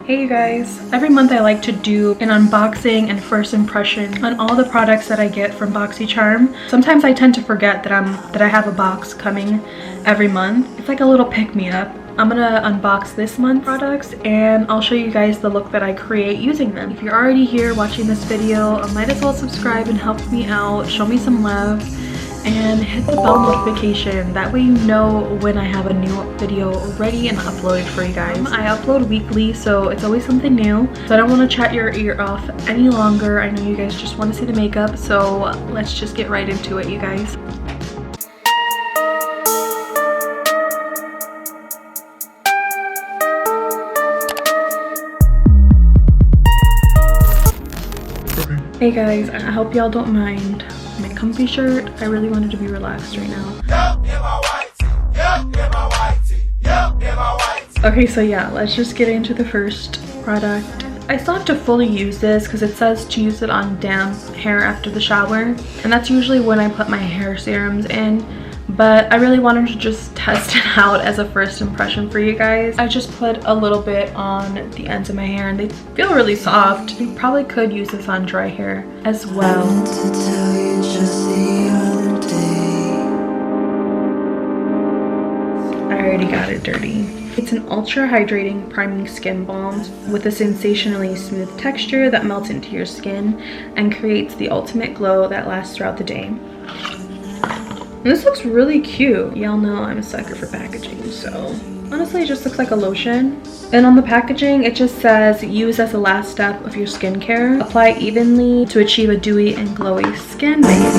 Hey you guys, every month I like to do an unboxing and first impression on all the products that I get from Boxycharm. Sometimes I tend to forget that I have a box coming every month. It's like a little pick-me-up. I'm gonna unbox this month's products and I'll show you guys the look that I create using them. If you're already here watching this video, I might as well subscribe and help me out, show me some love, and hit the bell notification. That way you know when I have a new video ready and uploaded for you guys. I upload weekly, so it's always something new. So I don't want to chat your ear off any longer. I know you guys just want to see the makeup, so let's just get right into it, you guys. Hey guys, I hope y'all don't mind my comfy shirt. I really wanted to be relaxed right now. Okay, so yeah, let's just get into the first product. I still have to fully use this because it says to use it on damp hair after the shower, and that's usually when I put my hair serums in. But I really wanted to just test it out as a first impression for you guys. I just put a little bit on the ends of my hair and they feel really soft. You probably could use this on dry hair as well. I already got it dirty. It's an ultra hydrating priming skin balm with a sensationally smooth texture that melts into your skin and creates the ultimate glow that lasts throughout the day. This looks really cute. Y'all know I'm a sucker for packaging, so honestly it just looks like a lotion. And on the packaging it just says use as the last step of your skincare. Apply evenly to achieve a dewy and glowy skin base.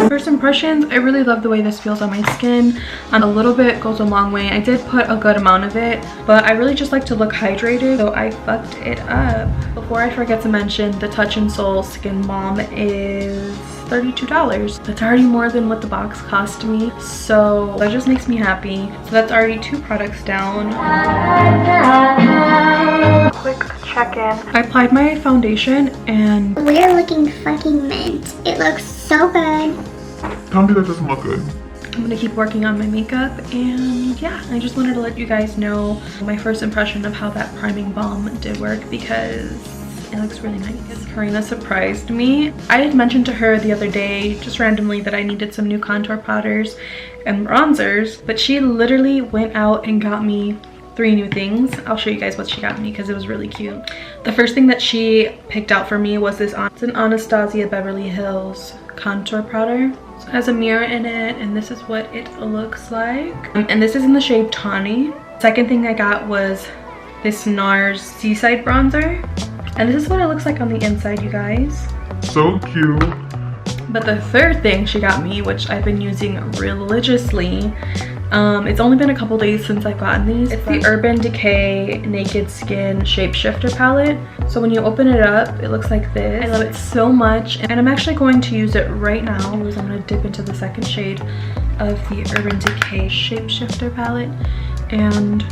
First impressions, I really love the way this feels on my skin. A little bit goes a long way. I did put a good amount of it, but I really just like to look hydrated, so I fucked it up. Before I forget to mention, the Touch and Soul Skin Balm is $32. That's already more than what the box cost me, so that just makes me happy. So that's already 2 products down. Quick check-in. I applied my foundation and we're looking fucking mint. It looks so good. Tell me that doesn't look good. I'm gonna keep working on my makeup, and yeah, I just wanted to let you guys know my first impression of how that priming balm did work because it looks really nice. Karina surprised me. I had mentioned to her the other day, just randomly, that I needed some new contour powders and bronzers, but she literally went out and got me 3 new things. I'll show you guys what she got me because it was really cute. The first thing that she picked out for me was this. It's an Anastasia Beverly Hills contour powder. So it has a mirror in it, and this is what it looks like. And this is in the shade Tawny. Second thing I got was this NARS Seaside Bronzer. And this is what it looks like on the inside, you guys. So cute. But the third thing she got me, which I've been using religiously, it's only been a couple days since I've gotten these. It's the Urban Decay Naked Skin Shapeshifter palette. So when you open it up, it looks like this. I love it so much, and I'm actually going to use it right now. I'm gonna dip into the second shade of the Urban Decay Shapeshifter palette, and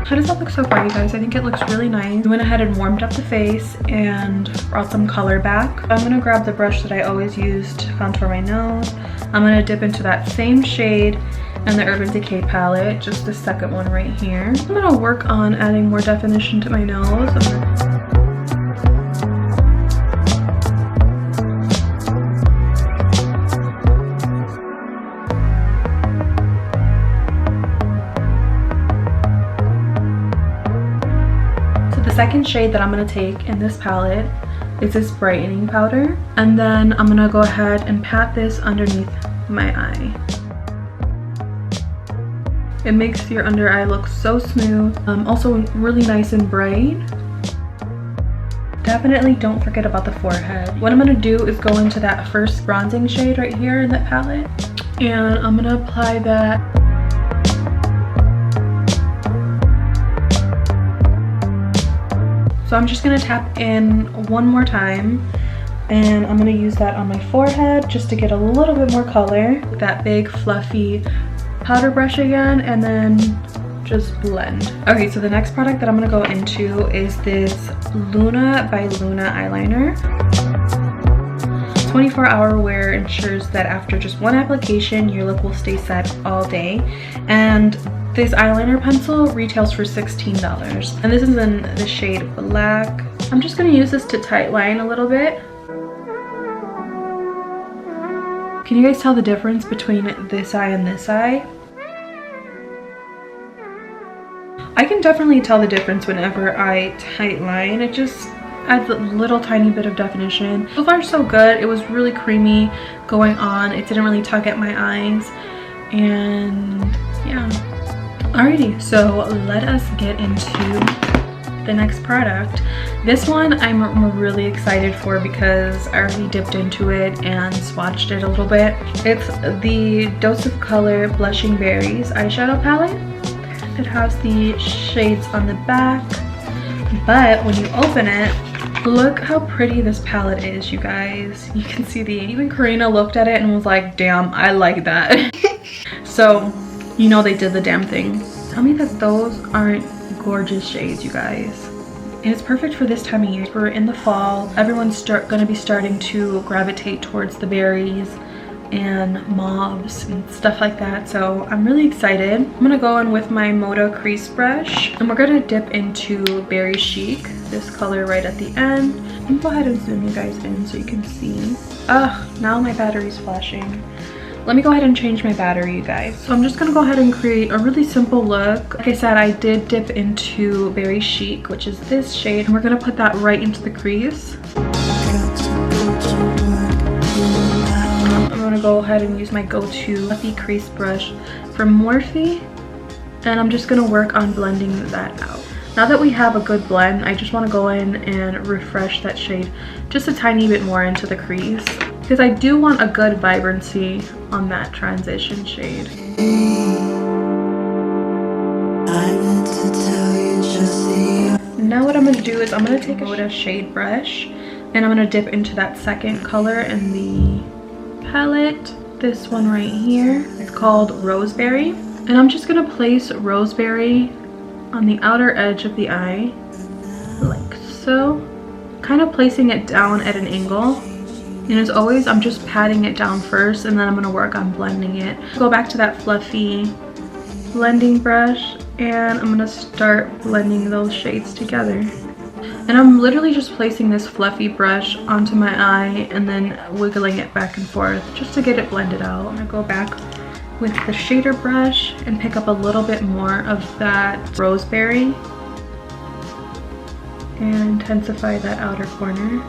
how does that look so far, you guys? I think it looks really nice. I went ahead and warmed up the face and brought some color back. I'm gonna grab the brush that I always use to contour my nose. I'm gonna dip into that same shade and the Urban Decay palette, just the second one right here. I'm gonna work on adding more definition to my nose. The second shade that I'm going to take in this palette is this brightening powder, and then I'm going to go ahead and pat this underneath my eye. It makes your under eye look so smooth, also really nice and bright. Definitely don't forget about the forehead. What I'm going to do is go into that first bronzing shade right here in that palette, and I'm going to apply that . So I'm just gonna tap in one more time, and I'm gonna use that on my forehead just to get a little bit more color. That big fluffy powder brush again, and then just blend. Okay, so the next product that I'm gonna go into is this Luna by Luna eyeliner. 24-hour wear ensures that after just one application, your look will stay set all day. And this eyeliner pencil retails for $16. And this is in the shade Black. I'm just gonna use this to tight line a little bit. Can you guys tell the difference between this eye and this eye? I can definitely tell the difference whenever I tight line. It just adds a little tiny bit of definition. So far so good. It was really creamy going on. It didn't really tug at my eyes. And yeah. Alrighty, so let us get into the next product. This one I'm really excited for because I already dipped into it and swatched it a little bit. It's the Dose of Color Blushing Berries eyeshadow palette. It has the shades on the back, but when you open it, look how pretty this palette is, you guys. You can see even Karina looked at it and was like, damn, I like that. So, you know they did the damn thing. Tell me that those aren't gorgeous shades, you guys. And it's perfect for this time of year. We're in the fall. Everyone's gonna be starting to gravitate towards the berries and mauves and stuff like that. So I'm really excited. I'm gonna go in with my Moda crease brush and we're gonna dip into Berry Chic, this color right at the end. Let me go ahead and zoom you guys in so you can see. Ugh, now my battery's flashing. Let me go ahead and change my battery, you guys. So I'm just gonna go ahead and create a really simple look. Like I said, I did dip into Berry Chic, which is this shade, and we're gonna put that right into the crease. I'm gonna go ahead and use my go-to fluffy crease brush from Morphe, and I'm just gonna work on blending that out. Now that we have a good blend, I just wanna go in and refresh that shade just a tiny bit more into the crease, because I do want a good vibrancy on that transition shade. Now what I'm going to do is I'm going to take a Moda shade brush and I'm going to dip into that second color in the palette. This one right here. It's called Roseberry. And I'm just going to place Roseberry on the outer edge of the eye, like so. Kind of placing it down at an angle. And as always, I'm just patting it down first and then I'm gonna work on blending it. Go back to that fluffy blending brush and I'm gonna start blending those shades together. And I'm literally just placing this fluffy brush onto my eye and then wiggling it back and forth just to get it blended out. I'm gonna go back with the shader brush and pick up a little bit more of that Roseberry and intensify that outer corner.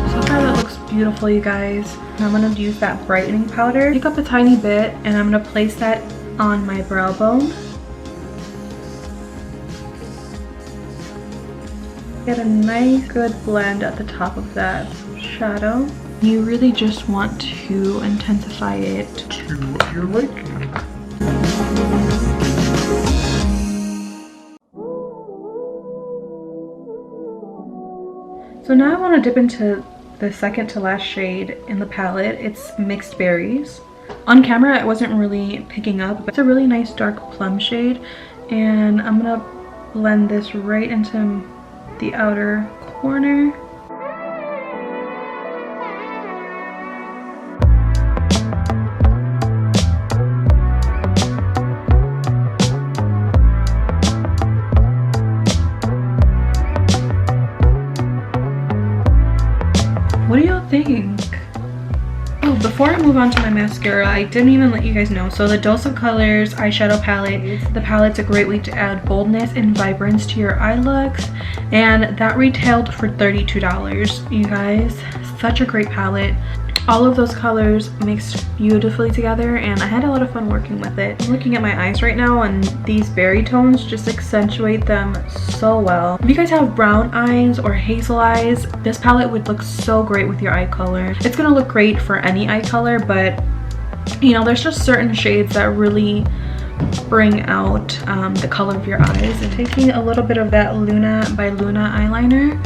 So far that looks beautiful, you guys. And I'm going to use that brightening powder, pick up a tiny bit, and I'm going to place that on my brow bone. Get a nice good blend at the top of that shadow. You really just want to intensify it To your liking. So now I want to dip into the second to last shade in the palette. It's Mixed Berries. On camera it wasn't really picking up, but it's a really nice dark plum shade, and I'm gonna blend this right into the outer corner. What do y'all think? Oh, before I move on to my mascara, I didn't even let you guys know. So the Dose of Colors eyeshadow palette, the palette's a great way to add boldness and vibrance to your eye looks. And that retailed for $32, you guys. Such a great palette. All of those colors mixed beautifully together and I had a lot of fun working with it. I'm looking at my eyes right now and these berry tones just accentuate them so well. If you guys have brown eyes or hazel eyes, this palette would look so great with your eye color. It's gonna look great for any eye color, but you know, there's just certain shades that really bring out the color of your eyes. And taking a little bit of that Luna by Luna eyeliner.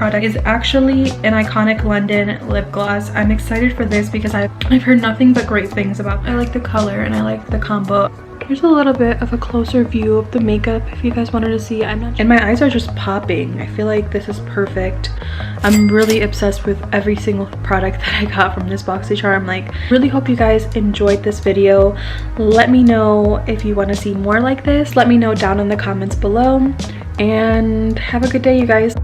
product is actually an iconic London lip gloss. I'm excited for this because I've heard nothing but great things about it. I like the color and I like the combo. Here's a little bit of a closer view of the makeup if you guys wanted to see. And my eyes are just popping. I feel like this is perfect. I'm really obsessed with every single product that I got from this Boxycharm. Like, really hope you guys enjoyed this video. Let me know if you want to see more like this. Let me know down in the comments below. And have a good day, you guys.